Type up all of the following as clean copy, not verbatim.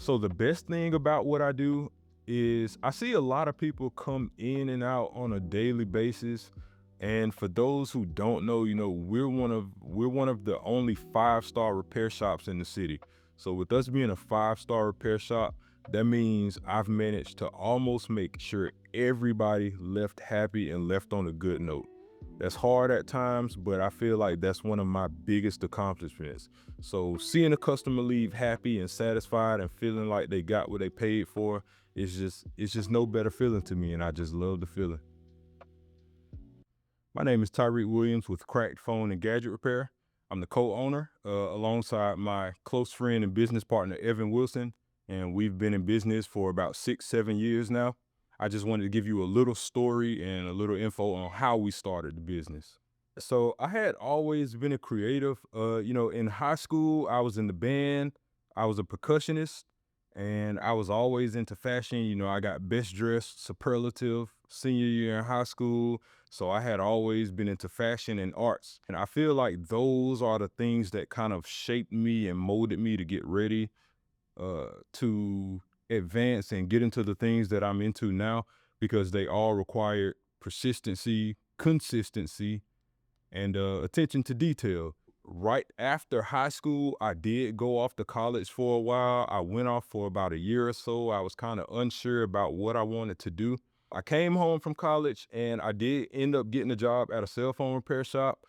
So the best thing about what I do is I see a lot of people come in and out on a daily basis. And for those who don't know, we're one of the only five-star repair shops in the city. So with us being a five-star repair shop, that means I've managed to almost make sure everybody left happy and left on a good note. That's hard at times, but I feel like that's one of my biggest accomplishments. So seeing a customer leave happy and satisfied and feeling like they got what they paid for it's just no better feeling to me, and I just love the feeling. My name is Tyrek Williams with Krack'd Phone and Gadget Repair. I'm the co-owner alongside my close friend and business partner Evan Wilson, and we've been in business for about 6, 7 years now. I just wanted to give you a little story and a little info on how we started the business. So I had always been a creative. In high school, I was in the band, I was a percussionist, and I was always into fashion. I got best dressed superlative senior year in high school. So I had always been into fashion and arts. And I feel like those are the things that kind of shaped me and molded me to get ready to advance and get into the things that I'm into now, because they all require persistency, consistency, and attention to detail. Right after high school, I did go off to college for a while. I went off for about a year or so. I was kind of unsure about what I wanted to do. I came home from college and I did end up getting a job at a cell phone repair shop.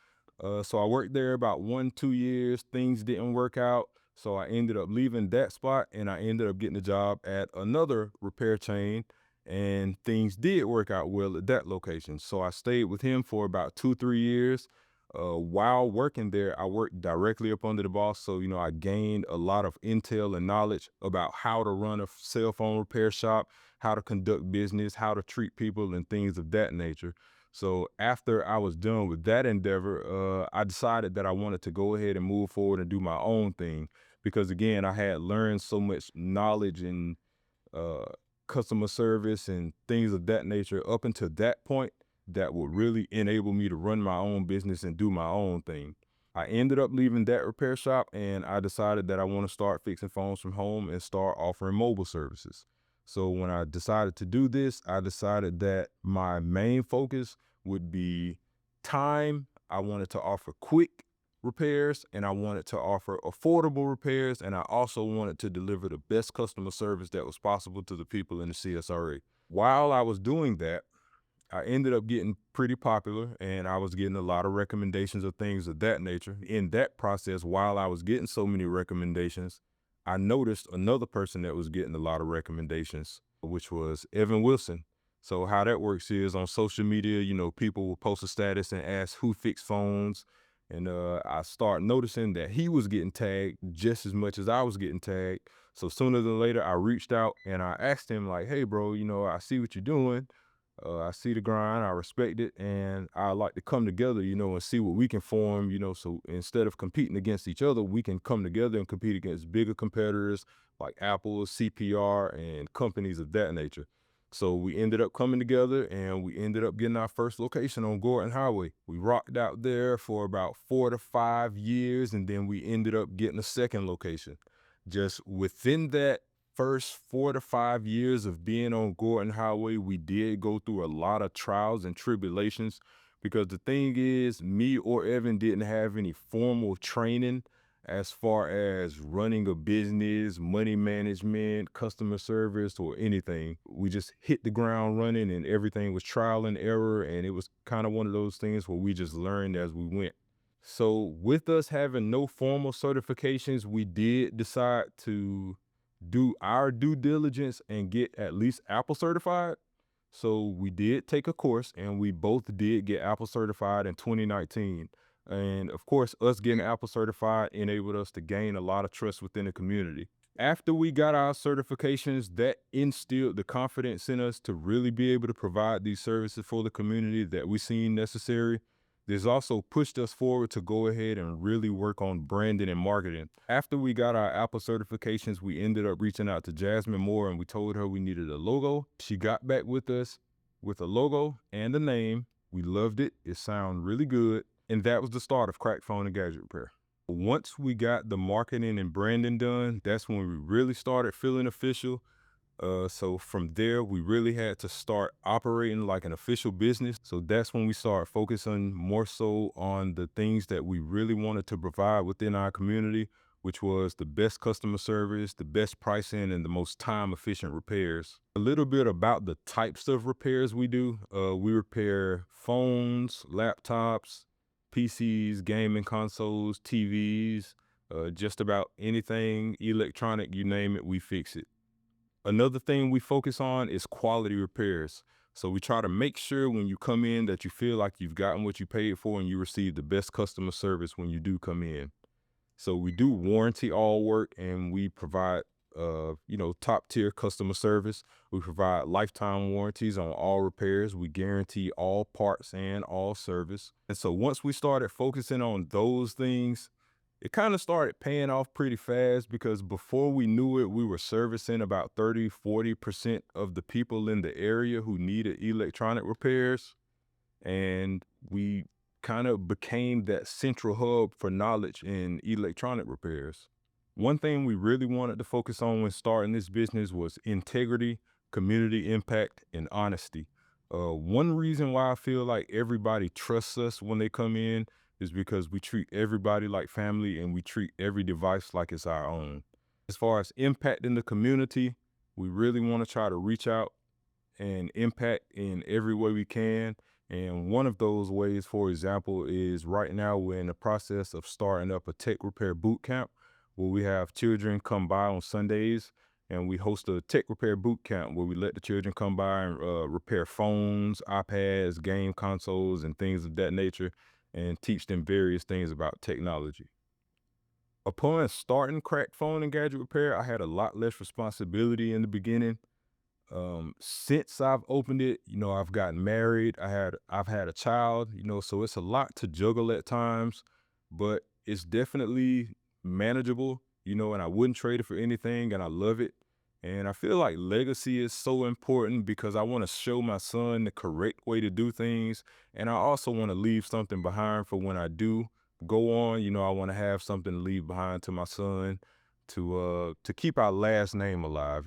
So I worked there about 1, 2 years. Things didn't work out. So I ended up leaving that spot and I ended up getting a job at another repair chain, and things did work out well at that location. So I stayed with him for about 2, 3 years. While working there, I worked directly up under the boss. So, I gained a lot of intel and knowledge about how to run a cell phone repair shop, how to conduct business, how to treat people, and things of that nature. So after I was done with that endeavor, I decided that I wanted to go ahead and move forward and do my own thing, because again, I had learned so much knowledge and uh, customer service and things of that nature up until that point that would really enable me to run my own business and do my own thing. I ended up leaving that repair shop and I decided that I want to start fixing phones from home and start offering mobile services. So when I decided to do this, I decided that my main focus would be time. I wanted to offer quick repairs and I wanted to offer affordable repairs, and I also wanted to deliver the best customer service that was possible to the people in the CSRA. While I was doing that, I ended up getting pretty popular and I was getting a lot of recommendations of things of that nature. In that process, while I was getting so many recommendations, I noticed another person that was getting a lot of recommendations, which was Evan Wilson. So how that works is on social media, people will post a status and ask who fixed phones. And I start noticing that he was getting tagged just as much as I was getting tagged. So sooner than later, I reached out and I asked him like, hey bro, I see what you're doing. I see the grind, I respect it, and I like to come together, and see what we can form, so instead of competing against each other, we can come together and compete against bigger competitors like Apple, CPR, and companies of that nature. So we ended up coming together and we ended up getting our first location on Gordon Highway. We rocked out there for about 4 to 5 years, and then we ended up getting a second location. Just within that first 4 to 5 years of being on Gordon Highway, we did go through a lot of trials and tribulations, because the thing is, me or Evan didn't have any formal training as far as running a business, money management, customer service, or anything. We just hit the ground running and everything was trial and error. And it was kind of one of those things where we just learned as we went. So with us having no formal certifications, we did decide to do our due diligence and get at least Apple certified. So we did take a course and we both did get Apple certified in 2019. And of course, us getting Apple certified enabled us to gain a lot of trust within the community. After we got our certifications, that instilled the confidence in us to really be able to provide these services for the community that we seen necessary. This also pushed us forward to go ahead and really work on branding and marketing. After we got our Apple certifications, we ended up reaching out to Jasmine Moore and we told her we needed a logo. She got back with us with a logo and a name. We loved it. It sounded really good. And that was the start of Krack'd Phone and Gadget Repair. Once we got the marketing and branding done, that's when we really started feeling official. So from there, we really had to start operating like an official business. So that's when we started focusing more so on the things that we really wanted to provide within our community, which was the best customer service, the best pricing, and the most time efficient repairs. A little bit about the types of repairs we do. We repair phones, laptops, PCs, gaming consoles, TVs, just about anything electronic, you name it, we fix it. Another thing we focus on is quality repairs. So we try to make sure when you come in that you feel like you've gotten what you paid for and you receive the best customer service when you do come in. So we do warranty all work and we provide top tier customer service. We provide lifetime warranties on all repairs. We guarantee all parts and all service. And so once we started focusing on those things, it kind of started paying off pretty fast because before we knew it, we were servicing about 30-40% of the people in the area who needed electronic repairs. And we kind of became that central hub for knowledge in electronic repairs. One thing we really wanted to focus on when starting this business was integrity, community impact, and honesty. One reason why I feel like everybody trusts us when they come in is because we treat everybody like family and we treat every device like it's our own. As far as impact in the community, we really want to try to reach out and impact in every way we can. And one of those ways, for example, is right now we're in the process of starting up a tech repair boot camp where we have children come by on Sundays and we host a tech repair boot camp where we let the children come by and repair phones, iPads, game consoles, and things of that nature and teach them various things about technology. Upon starting Krack'd Phone and Gadget Repair, I had a lot less responsibility in the beginning. Since I've opened it, I've gotten married. I've had a child, so it's a lot to juggle at times, but it's definitely manageable, and I wouldn't trade it for anything, and I love it. And I feel like legacy is so important because I want to show my son the correct way to do things, and I also want to leave something behind for when I do go on. I want to have something to leave behind to my son to keep our last name alive.